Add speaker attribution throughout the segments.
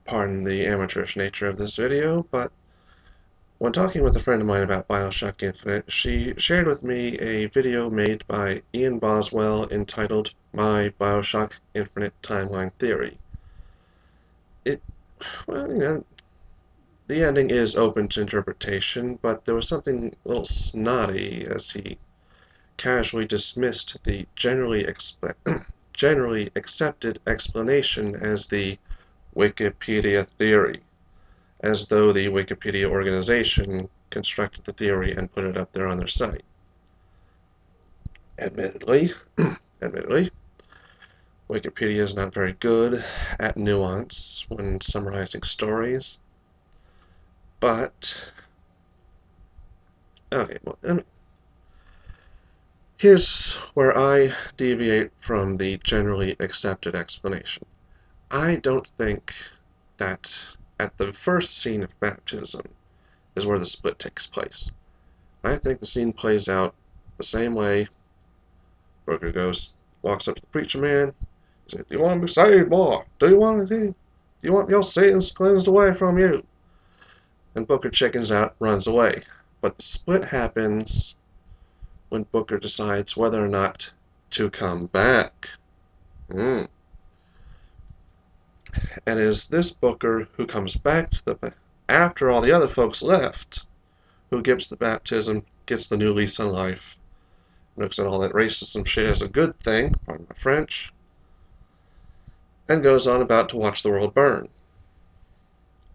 Speaker 1: Pardon the amateurish nature of this video, but when talking with a friend of mine about Bioshock Infinite, she shared with me a video made by Ian Boswell entitled My Bioshock Infinite Timeline Theory. It, well, the ending is open to interpretation, but there was something a little snotty as he casually dismissed the generally accepted explanation as the Wikipedia theory, as though the Wikipedia organization constructed the theory and put it up there on their site. Admittedly, admittedly, Wikipedia is not very good at nuance when summarizing stories, but okay, well, here's where I deviate from the generally accepted explanation. I don't think that at the first scene of baptism is where the split takes place. I think the scene plays out the same way. Booker walks up to the preacher man, says, "Do you want to be saved, boy? Do you want your sins cleansed away from you?" And Booker chickens out, runs away. But the split happens when Booker decides whether or not to come back. And it is this Booker who comes back to after all the other folks left, who gets the baptism, gets the new lease on life, looks at all that racism shit as a good thing, pardon my French, and goes on about to watch the world burn.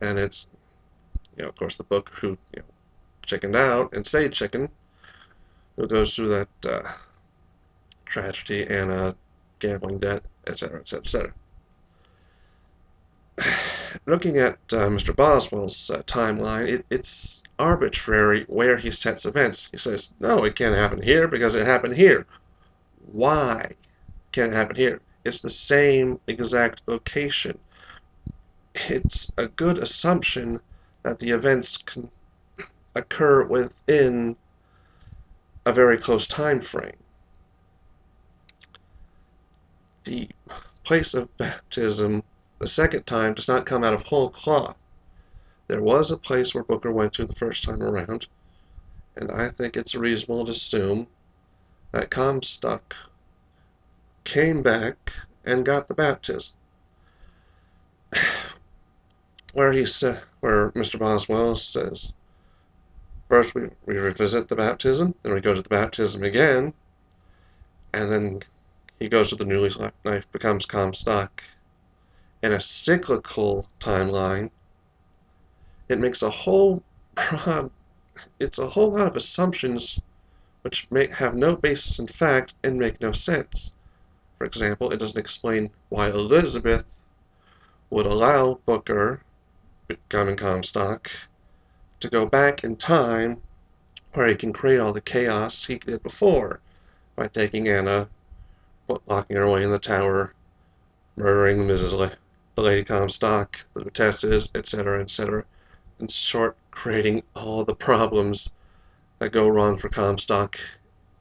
Speaker 1: And it's, of course, the Booker who, chickened out and stayed chicken, who goes through that tragedy and gambling debt, etc., etc., etc. Looking at Mr. Boswell's timeline, it's arbitrary where he sets events. He says, no, it can't happen here because it happened here. Why can't it happen here? It's the same exact location. It's a good assumption that the events can occur within a very close time frame. The place of baptism the second time does not come out of whole cloth. There was a place where Booker went to the first time around, and I think it's reasonable to assume that Comstock came back and got the baptism. Where Mr. Boswell says, first we revisit the baptism, then we go to the baptism again, and then he goes to the newly life, becomes Comstock. In a cyclical timeline, it makes a whole lot of assumptions which have no basis in fact and make no sense. For example, it doesn't explain why Elizabeth would allow Booker, becoming Comstock, to go back in time where he can create all the chaos he did before by taking Anna, locking her away in the tower, murdering the Lady Comstock, the Vitesses, etc., etc. In short, creating all the problems that go wrong for Comstock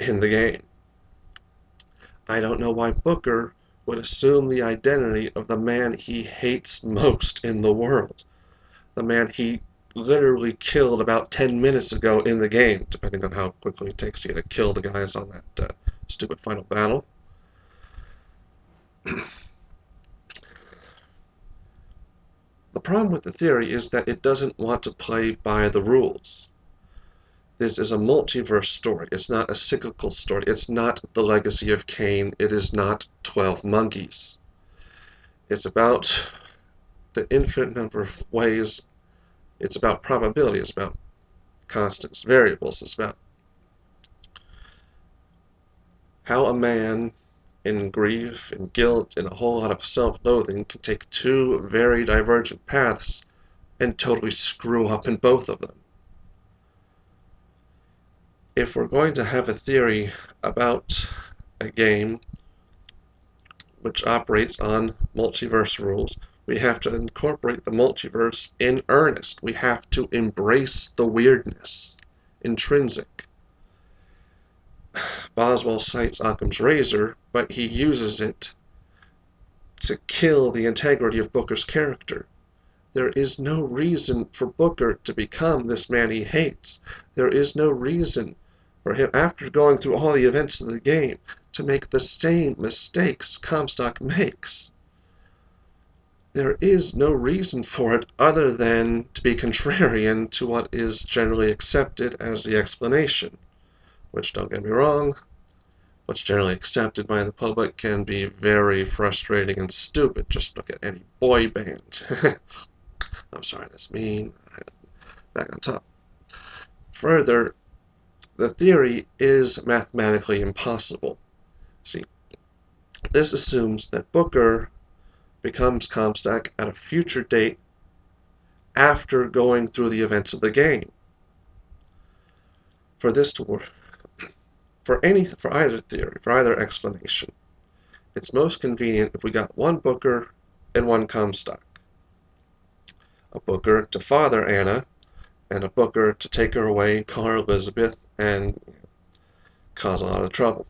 Speaker 1: in the game. I don't know why Booker would assume the identity of the man he hates most in the world. The man he literally killed about 10 minutes ago in the game, depending on how quickly it takes you to kill the guys on that stupid final battle. The problem with the theory is that it doesn't want to play by the rules. This is a multiverse story. It's not a cyclical story. It's not The Legacy of Kain. It is not 12 Monkeys. It's about the infinite number of ways. It's about probability. It's about constants, variables. It's about how a man in grief and guilt and a whole lot of self-loathing can take two very divergent paths and totally screw up in both of them. If we're going to have a theory about a game which operates on multiverse rules, we have to incorporate the multiverse in earnest. We have to embrace the weirdness, intrinsic. Boswell cites Occam's razor, but he uses it to kill the integrity of Booker's character. There is no reason for Booker to become this man he hates. There is no reason for him, after going through all the events of the game, to make the same mistakes Comstock makes. There is no reason for it other than to be contrarian to what is generally accepted as the explanation, which, don't get me wrong, what's generally accepted by the public can be very frustrating and stupid. Just look at any boy band. I'm sorry, that's mean. Back on top. Further, the theory is mathematically impossible. See, this assumes that Booker becomes Comstock at a future date after going through the events of the game. For this to work, for either theory, for either explanation, it's most convenient if we got one Booker and one Comstock. A Booker to father Anna, and a Booker to take her away, call her Elizabeth, and cause a lot of trouble.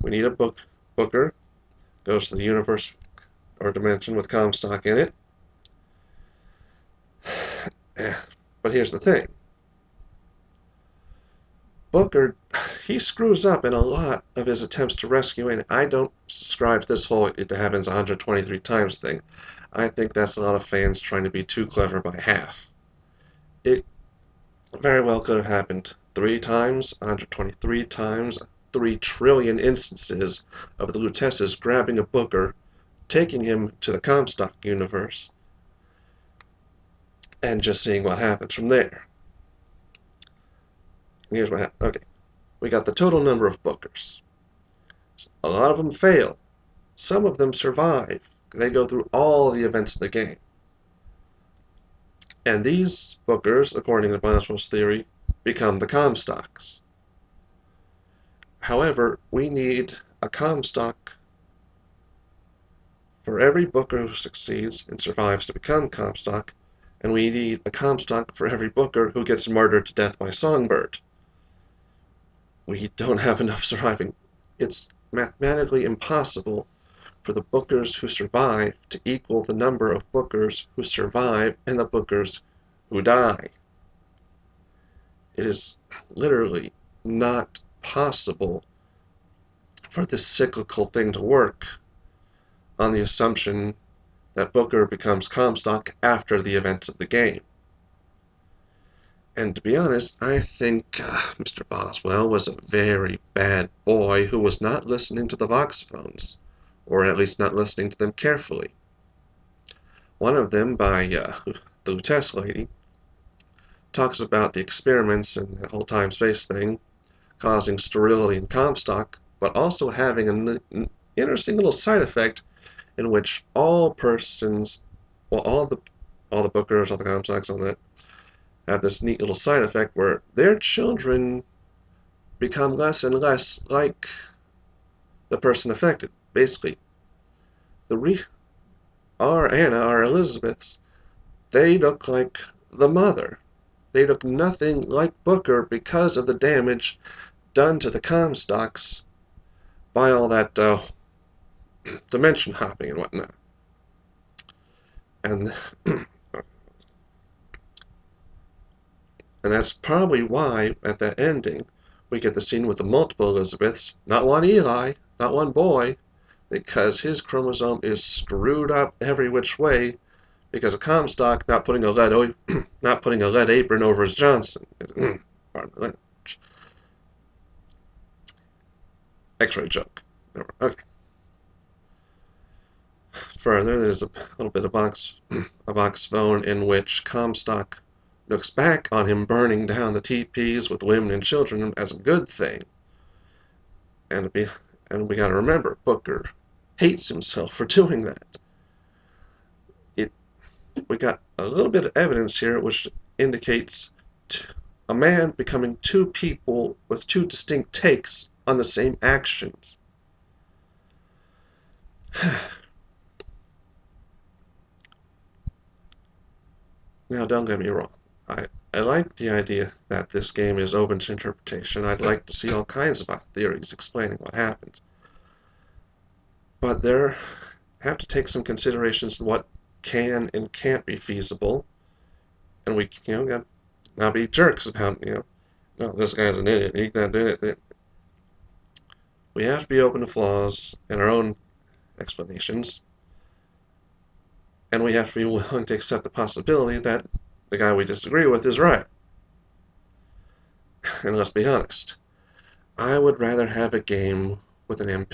Speaker 1: We need a Booker, goes to the universe or dimension with Comstock in it. But here's the thing. Booker, he screws up in a lot of his attempts to rescue Anna. I don't subscribe to this whole it happens 123 times thing. I think that's a lot of fans trying to be too clever by half. It very well could have happened 3 times, 123 times, 3 trillion instances of the Luteces grabbing a Booker, taking him to the Comstock universe, and just seeing what happens from there. Here's what happened. Okay, we got the total number of Bookers. A lot of them fail. Some of them survive. They go through all the events of the game. And these Bookers, according to Boswell's theory, become the Comstocks. However, we need a Comstock for every Booker who succeeds and survives to become Comstock, and we need a Comstock for every Booker who gets murdered to death by Songbird. We don't have enough surviving. It's mathematically impossible for the Bookers who survive to equal the number of Bookers who survive and the Bookers who die. It is literally not possible for this cyclical thing to work on the assumption that Booker becomes Comstock after the events of the game. And to be honest, I think Mr. Boswell was a very bad boy who was not listening to the Voxophones, or at least not listening to them carefully. One of them, by the Lutece lady, talks about the experiments and the whole time-space thing causing sterility in Comstock, but also having an interesting little side effect in which all persons, well, all the Bookers, all the Comstocks, all that, have this neat little side effect where their children become less and less like the person affected. Basically, our Anna, our Elizabeths, they look like the mother. They look nothing like Booker because of the damage done to the Comstocks by all that dimension hopping and whatnot. And that's probably why, at that ending, we get the scene with the multiple Elizabeths, not one Eli, not one boy, because his chromosome is screwed up every which way because of Comstock not putting a lead apron over his Johnson. Pardon the language. X-ray joke. Okay. Further, there's a little bit of a box phone in which Comstock looks back on him burning down the teepees with women and children as a good thing. And we gotta remember, Booker hates himself for doing that. We got a little bit of evidence here which indicates a man becoming 2 people with 2 distinct takes on the same actions. Now, don't get me wrong. I like the idea that this game is open to interpretation. I'd like to see all kinds of theories explaining what happens. But there have to take some considerations of what can and can't be feasible, and we got not be jerks about no, this guy's an idiot. He can't do it. We have to be open to flaws and our own explanations, and we have to be willing to accept the possibility that the guy we disagree with is right. And let's be honest, I would rather have a game with an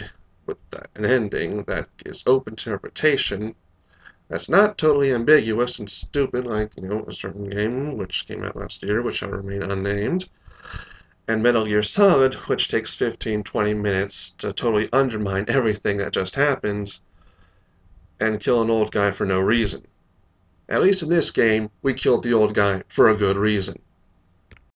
Speaker 1: ending that is open to interpretation, that's not totally ambiguous and stupid, like a certain game which came out last year, which shall remain unnamed, and Metal Gear Solid, which takes 15-20 minutes to totally undermine everything that just happened and kill an old guy for no reason. At least in this game, we killed the old guy for a good reason.